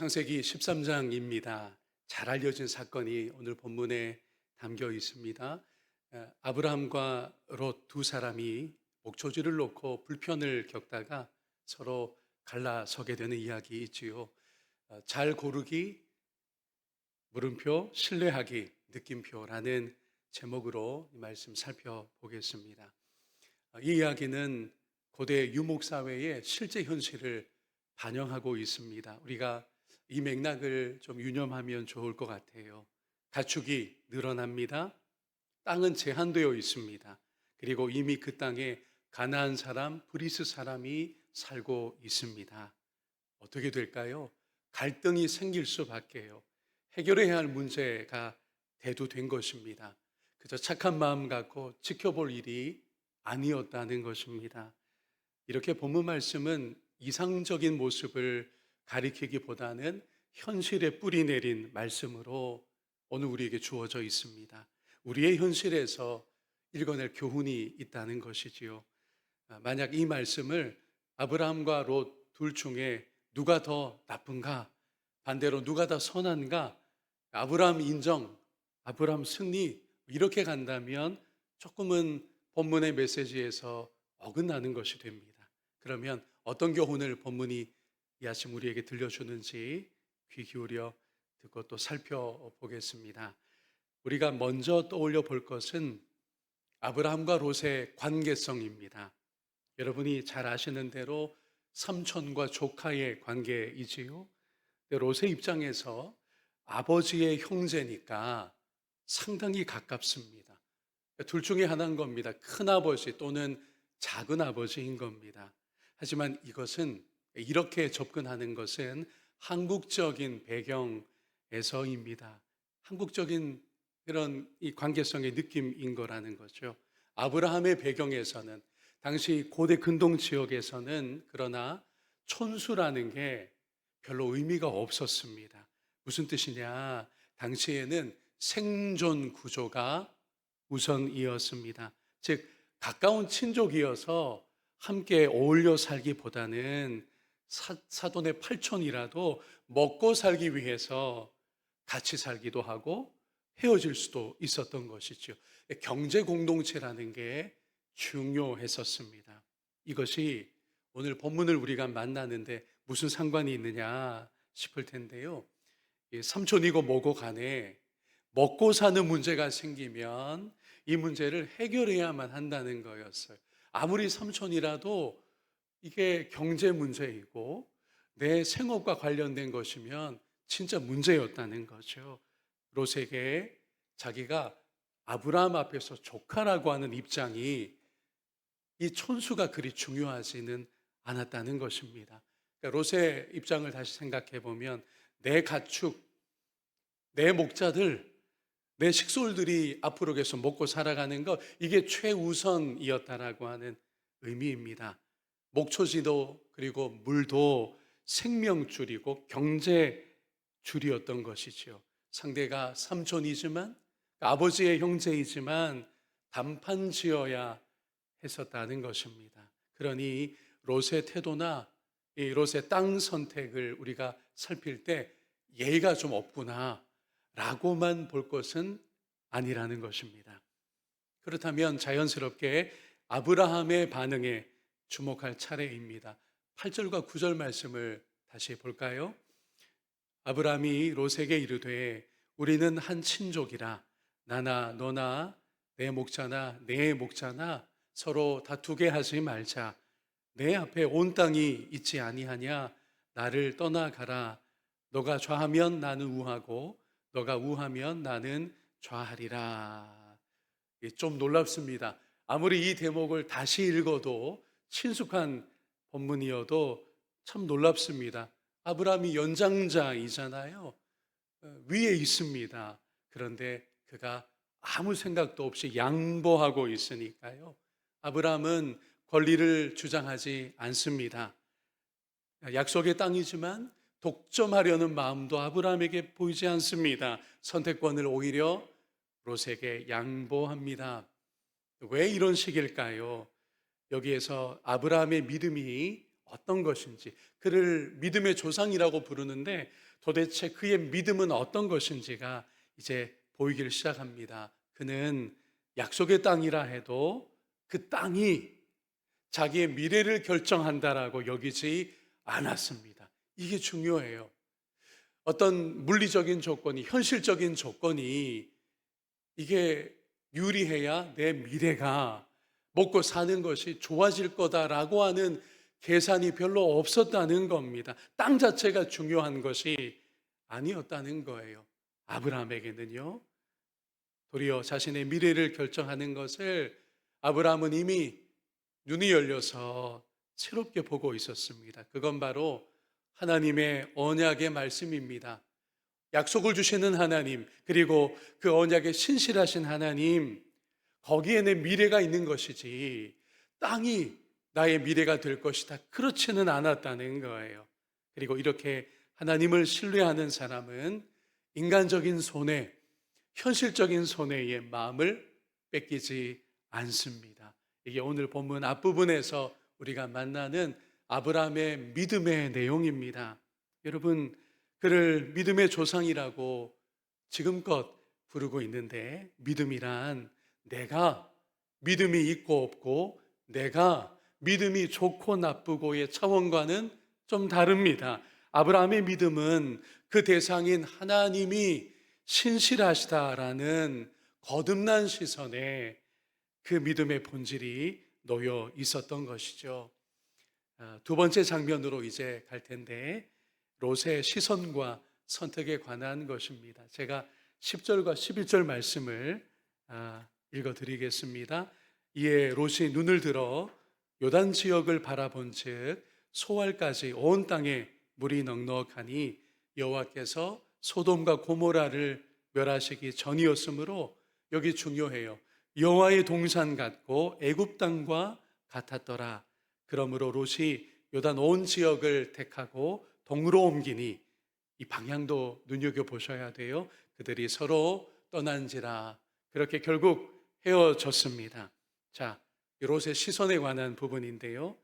창세기 13장입니다. 잘 알려진 사건이 오늘 본문에 담겨 있습니다. 아브라함과 롯 두 사람이 목초지를 놓고 불편을 겪다가 서로 갈라서게 되는 이야기 있지요. 잘 고르기, 물음표, 신뢰하기, 느낌표라는 제목으로 이 말씀 살펴보겠습니다. 이 이야기는 고대 유목사회의 실제 현실을 반영하고 있습니다. 우리가 이 맥락을 좀 유념하면 좋을 것 같아요. 가축이 늘어납니다. 땅은 제한되어 있습니다. 그리고 이미 그 땅에 가나안 사람, 브리스 사람이 살고 있습니다. 어떻게 될까요? 갈등이 생길 수밖에요. 해결해야 할 문제가 대두된 것입니다. 그저 착한 마음 갖고 지켜볼 일이 아니었다는 것입니다. 이렇게 본문 말씀은 이상적인 모습을 가리키기보다는 현실에 뿌리 내린 말씀으로 오늘 우리에게 주어져 있습니다. 우리의 현실에서 읽어낼 교훈이 있다는 것이지요. 만약 이 말씀을 아브라함과 롯 둘 중에 누가 더 나쁜가? 반대로 누가 더 선한가? 아브라함 인정, 아브라함 승리 이렇게 간다면 조금은 본문의 메시지에서 어긋나는 것이 됩니다. 그러면 어떤 교훈을 본문이 이 아침 우리에게 들려주는지 귀 기울여 듣고 또 살펴보겠습니다. 우리가 먼저 떠올려 볼 것은 아브라함과 롯의 관계성입니다. 여러분이 잘 아시는 대로 삼촌과 조카의 관계이지요. 롯의 입장에서 아버지의 형제니까 상당히 가깝습니다. 둘 중에 하나인 겁니다. 큰아버지 또는 작은아버지인 겁니다. 하지만 이것은 이렇게 접근하는 것은 한국적인 배경에서입니다. 한국적인 그런 이 관계성의 느낌인 거라는 거죠. 아브라함의 배경에서는 당시 고대 근동 지역에서는 그러나 촌수라는 게 별로 의미가 없었습니다. 무슨 뜻이냐? 당시에는 생존 구조가 우선이었습니다. 즉 가까운 친족이어서 함께 어울려 살기보다는 사돈의 팔촌이라도 먹고 살기 위해서 같이 살기도 하고 헤어질 수도 있었던 것이죠. 경제 공동체라는 게 중요했었습니다. 이것이 오늘 본문을 우리가 만나는데 무슨 상관이 있느냐 싶을 텐데요. 삼촌이고 뭐고 간에 먹고 사는 문제가 생기면 이 문제를 해결해야만 한다는 거였어요. 아무리 삼촌이라도 이게 경제 문제이고 내 생업과 관련된 것이면 진짜 문제였다는 거죠. 롯에게 자기가 아브라함 앞에서 조카라고 하는 입장이 이 촌수가 그리 중요하지는 않았다는 것입니다. 그러니까 롯의 입장을 다시 생각해 보면 내 가축, 내 목자들, 내 식솔들이 앞으로 계속 먹고 살아가는 것 이게 최우선이었다라고 하는 의미입니다. 목초지도 그리고 물도 생명줄이고 경제줄이었던 것이죠. 상대가 삼촌이지만 아버지의 형제이지만 단판 지어야 했었다는 것입니다. 그러니 롯의 태도나 이 롯의 땅 선택을 우리가 살필 때 예의가 좀 없구나 라고만 볼 것은 아니라는 것입니다. 그렇다면 자연스럽게 아브라함의 반응에 주목할 차례입니다. 8절과 9절 말씀을 다시 볼까요? 아브라함이 롯에게 이르되 우리는 한 친족이라 나나 너나 내 목자나 내 목자나 서로 다투게 하지 말자. 내 앞에 온 땅이 있지 아니하냐? 나를 떠나가라. 너가 좌하면 나는 우하고 너가 우하면 나는 좌하리라. 좀 놀랍습니다. 아무리 이 대목을 다시 읽어도 친숙한 본문이어도 참 놀랍습니다. 아브라함이 연장자이잖아요. 위에 있습니다. 그런데 그가 아무 생각도 없이 양보하고 있으니까요. 아브라함은 권리를 주장하지 않습니다. 약속의 땅이지만 독점하려는 마음도 아브라함에게 보이지 않습니다. 선택권을 오히려 롯에게 양보합니다. 왜 이런 식일까요? 여기에서 아브라함의 믿음이 어떤 것인지, 그를 믿음의 조상이라고 부르는데 도대체 그의 믿음은 어떤 것인지가 이제 보이기 시작합니다. 그는 약속의 땅이라 해도 그 땅이 자기의 미래를 결정한다라고 여기지 않았습니다. 이게 중요해요. 어떤 물리적인 조건이, 현실적인 조건이 이게 유리해야 내 미래가 먹고 사는 것이 좋아질 거다라고 하는 계산이 별로 없었다는 겁니다. 땅 자체가 중요한 것이 아니었다는 거예요. 아브라함에게는요, 도리어 자신의 미래를 결정하는 것을 아브라함은 이미 눈이 열려서 새롭게 보고 있었습니다. 그건 바로 하나님의 언약의 말씀입니다. 약속을 주시는 하나님, 그리고 그 언약에 신실하신 하나님, 거기에 내 미래가 있는 것이지 땅이 나의 미래가 될 것이다, 그렇지는 않았다는 거예요. 그리고 이렇게 하나님을 신뢰하는 사람은 인간적인 손해, 현실적인 손해의 마음을 뺏기지 않습니다. 이게 오늘 본문 앞부분에서 우리가 만나는 아브라함의 믿음의 내용입니다. 여러분, 그를 믿음의 조상이라고 지금껏 부르고 있는데, 믿음이란 내가 믿음이 있고 없고, 내가 믿음이 좋고 나쁘고의 차원과는 좀 다릅니다. 아브라함의 믿음은 그 대상인 하나님이 신실하시다라는 거듭난 시선에 그 믿음의 본질이 놓여 있었던 것이죠. 두 번째 장면으로 이제 갈 텐데, 롯의 시선과 선택에 관한 것입니다. 제가 10절과 11절 말씀을 읽어드리겠습니다. 이에 롯이 눈을 들어 요단 지역을 바라본 즉 소알까지 온 땅에 물이 넉넉하니 여호와께서 소돔과 고모라를 멸하시기 전이었으므로, 여기 중요해요. 여호와의 동산 같고 애굽 땅과 같았더라. 그러므로 롯이 요단 온 지역을 택하고 동으로 옮기니, 이 방향도 눈여겨보셔야 돼요. 그들이 서로 떠난지라. 그렇게 결국 헤어졌습니다. 자, 롯의 시선에 관한 부분인데요,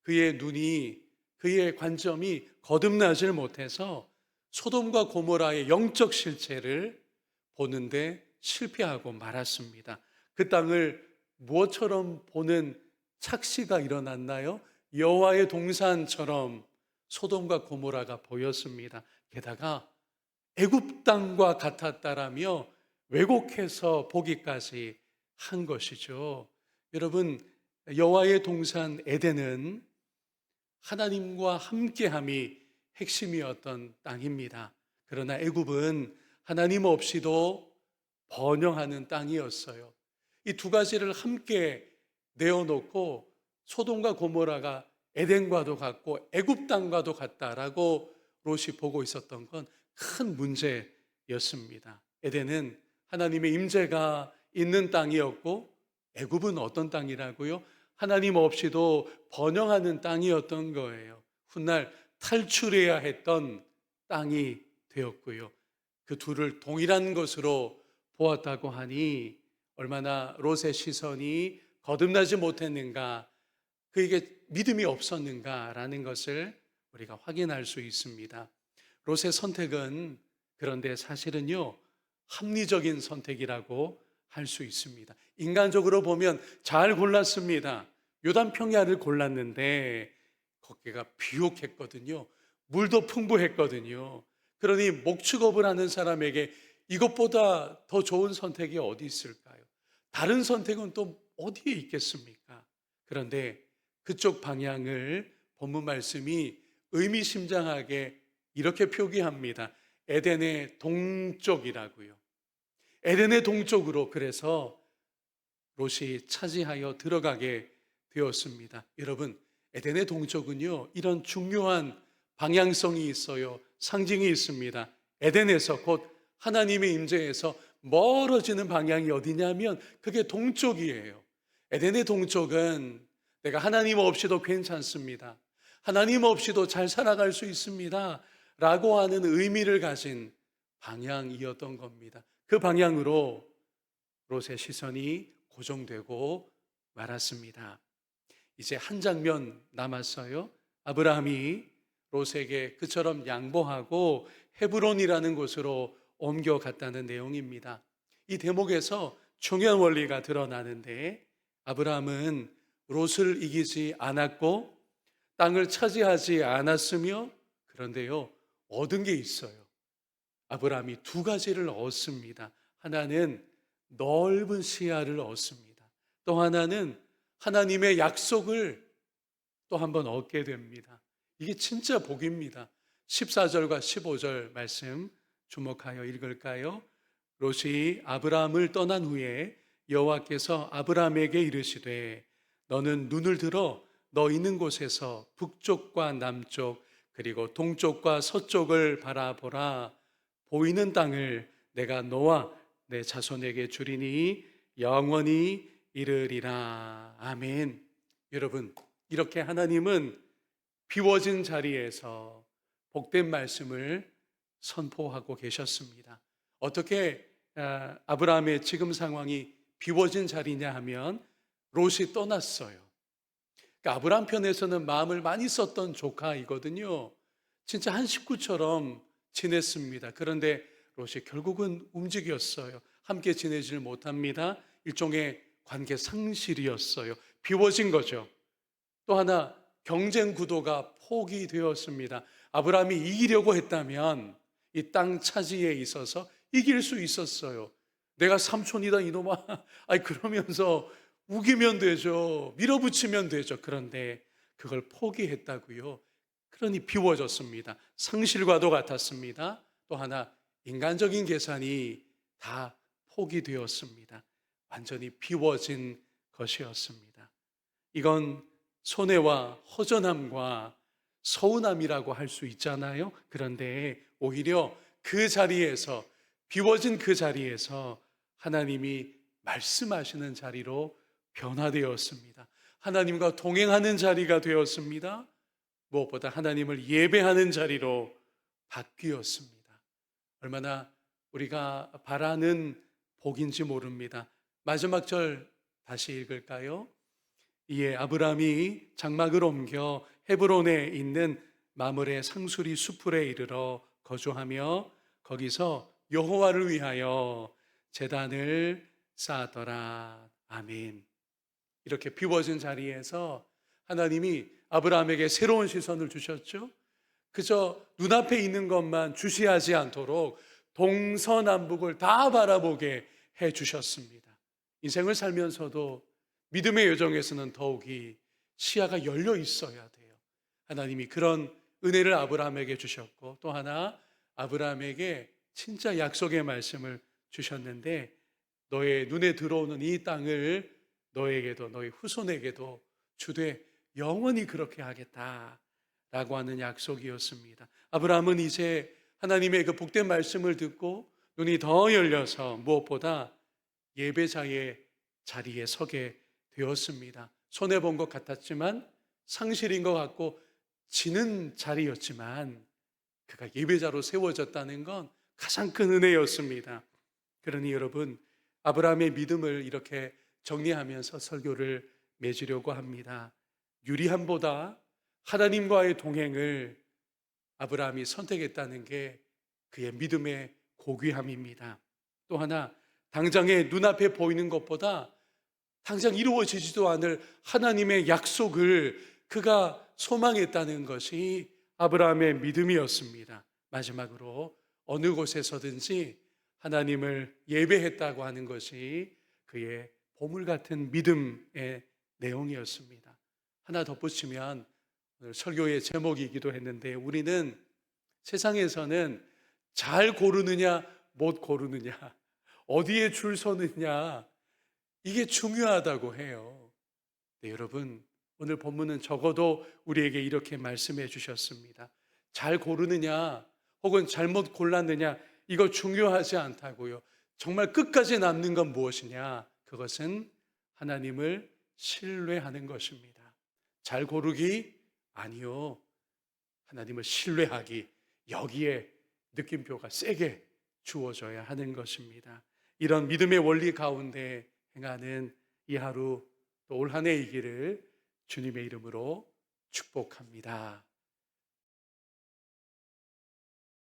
그의 눈이, 그의 관점이 거듭나질 못해서 소돔과 고모라의 영적 실체를 보는데 실패하고 말았습니다. 그 땅을 무엇처럼 보는 착시가 일어났나요? 여호와의 동산처럼 소돔과 고모라가 보였습니다. 게다가 애굽 땅과 같았다라며 왜곡해서 보기까지 한 것이죠. 여러분, 여호와의 동산 에덴은 하나님과 함께함이 핵심이었던 땅입니다. 그러나 애굽은 하나님 없이도 번영하는 땅이었어요. 이 두 가지를 함께 내어놓고 소돔과 고모라가 에덴과도 같고 애굽 땅과도 같다라고 롯이 보고 있었던 건 큰 문제였습니다. 에덴은 하나님의 임재가 있는 땅이었고, 애굽은 어떤 땅이라고요? 하나님 없이도 번영하는 땅이었던 거예요. 훗날 탈출해야 했던 땅이 되었고요. 그 둘을 동일한 것으로 보았다고 하니 얼마나 롯의 시선이 거듭나지 못했는가, 그에게 믿음이 없었는가라는 것을 우리가 확인할 수 있습니다. 롯의 선택은 그런데 사실은요, 합리적인 선택이라고 할 수 있습니다. 인간적으로 보면 잘 골랐습니다. 요단 평야를 골랐는데 거기가 비옥했거든요. 물도 풍부했거든요. 그러니 목축업을 하는 사람에게 이것보다 더 좋은 선택이 어디 있을까요? 다른 선택은 또 어디에 있겠습니까? 그런데 그쪽 방향을 본문 말씀이 의미심장하게 이렇게 표기합니다. 에덴의 동쪽이라고요. 에덴의 동쪽으로, 그래서 롯이 차지하여 들어가게 되었습니다. 여러분, 에덴의 동쪽은요, 이런 중요한 방향성이 있어요. 상징이 있습니다. 에덴에서, 곧 하나님의 임재에서 멀어지는 방향이 어디냐면 그게 동쪽이에요. 에덴의 동쪽은 내가 하나님 없이도 괜찮습니다, 하나님 없이도 잘 살아갈 수 있습니다 라고 하는 의미를 가진 방향이었던 겁니다. 그 방향으로 롯의 시선이 고정되고 말았습니다. 이제 한 장면 남았어요. 아브라함이 롯에게 그처럼 양보하고 헤브론이라는 곳으로 옮겨갔다는 내용입니다. 이 대목에서 중요한 원리가 드러나는데, 아브라함은 롯을 이기지 않았고 땅을 차지하지 않았으며, 그런데요, 얻은 게 있어요. 아브라함이 두 가지를 얻습니다. 하나는 넓은 시야를 얻습니다. 또 하나는 하나님의 약속을 또 한 번 얻게 됩니다. 이게 진짜 복입니다. 14절과 15절 말씀 주목하여 읽을까요? 롯이 아브라함을 떠난 후에 여호와께서 아브라함에게 이르시되 너는 눈을 들어 너 있는 곳에서 북쪽과 남쪽 그리고 동쪽과 서쪽을 바라보라. 보이는 땅을 내가 너와 내 자손에게 주리니 영원히 이르리라. 아멘. 여러분, 이렇게 하나님은 비워진 자리에서 복된 말씀을 선포하고 계셨습니다. 어떻게 아브라함의 지금 상황이 비워진 자리냐 하면 롯이 떠났어요. 그러니까 아브라함 편에서는 마음을 많이 썼던 조카이거든요. 진짜 한 식구처럼 지냈습니다. 그런데 롯이 결국은 움직였어요. 함께 지내지를 못합니다. 일종의 관계 상실이었어요. 비워진 거죠. 또 하나, 경쟁 구도가 포기되었습니다. 아브라함이 이기려고 했다면 이 땅 차지에 있어서 이길 수 있었어요. 내가 삼촌이다 이놈아. 아니 그러면서 우기면 되죠. 밀어붙이면 되죠. 그런데 그걸 포기했다고요. 그러니 비워졌습니다. 상실과도 같았습니다. 또 하나, 인간적인 계산이 다 포기되었습니다. 완전히 비워진 것이었습니다. 이건 손해와 허전함과 서운함이라고 할 수 있잖아요. 그런데 오히려 그 자리에서, 비워진 그 자리에서 하나님이 말씀하시는 자리로 변화되었습니다. 하나님과 동행하는 자리가 되었습니다. 무엇보다 하나님을 예배하는 자리로 바뀌었습니다. 얼마나 우리가 바라는 복인지 모릅니다. 마지막 절 다시 읽을까요? 이에 아브라함이 장막을 옮겨 헤브론에 있는 마므레 상수리 수풀에 이르러 거주하며 거기서 여호와를 위하여 제단을 쌓았더라. 아멘. 이렇게 비워진 자리에서 하나님이 아브라함에게 새로운 시선을 주셨죠. 그저 눈앞에 있는 것만 주시하지 않도록 동서남북을 다 바라보게 해 주셨습니다. 인생을 살면서도 믿음의 여정에서는 더욱이 시야가 열려 있어야 돼요. 하나님이 그런 은혜를 아브라함에게 주셨고, 또 하나 아브라함에게 진짜 약속의 말씀을 주셨는데, 너의 눈에 들어오는 이 땅을 너에게도 너의 후손에게도 주되 영원히 그렇게 하겠다라고 하는 약속이었습니다. 아브라함은 이제 하나님의 그 복된 말씀을 듣고 눈이 더 열려서 무엇보다 예배자의 자리에 서게 되었습니다. 손해본 것 같았지만, 상실인 것 같고 지는 자리였지만 그가 예배자로 세워졌다는 건 가장 큰 은혜였습니다. 그러니 여러분, 아브라함의 믿음을 이렇게 정리하면서 설교를 맺으려고 합니다. 유리함보다 하나님과의 동행을 아브라함이 선택했다는 게 그의 믿음의 고귀함입니다. 또 하나, 당장의 눈앞에 보이는 것보다 당장 이루어지지도 않을 하나님의 약속을 그가 소망했다는 것이 아브라함의 믿음이었습니다. 마지막으로 어느 곳에서든지 하나님을 예배했다고 하는 것이 그의 보물 같은 믿음의 내용이었습니다. 하나 덧붙이면 오늘 설교의 제목이기도 했는데, 우리는 세상에서는 잘 고르느냐 못 고르느냐, 어디에 줄 서느냐, 이게 중요하다고 해요. 네, 여러분, 오늘 본문은 적어도 우리에게 이렇게 말씀해 주셨습니다. 잘 고르느냐 혹은 잘못 골랐느냐, 이거 중요하지 않다고요. 정말 끝까지 남는 건 무엇이냐? 그것은 하나님을 신뢰하는 것입니다. 잘 고르기? 아니요. 하나님을 신뢰하기, 여기에 느낌표가 세게 주어져야 하는 것입니다. 이런 믿음의 원리 가운데 행하는 이 하루, 또 올 한 해이기를 주님의 이름으로 축복합니다.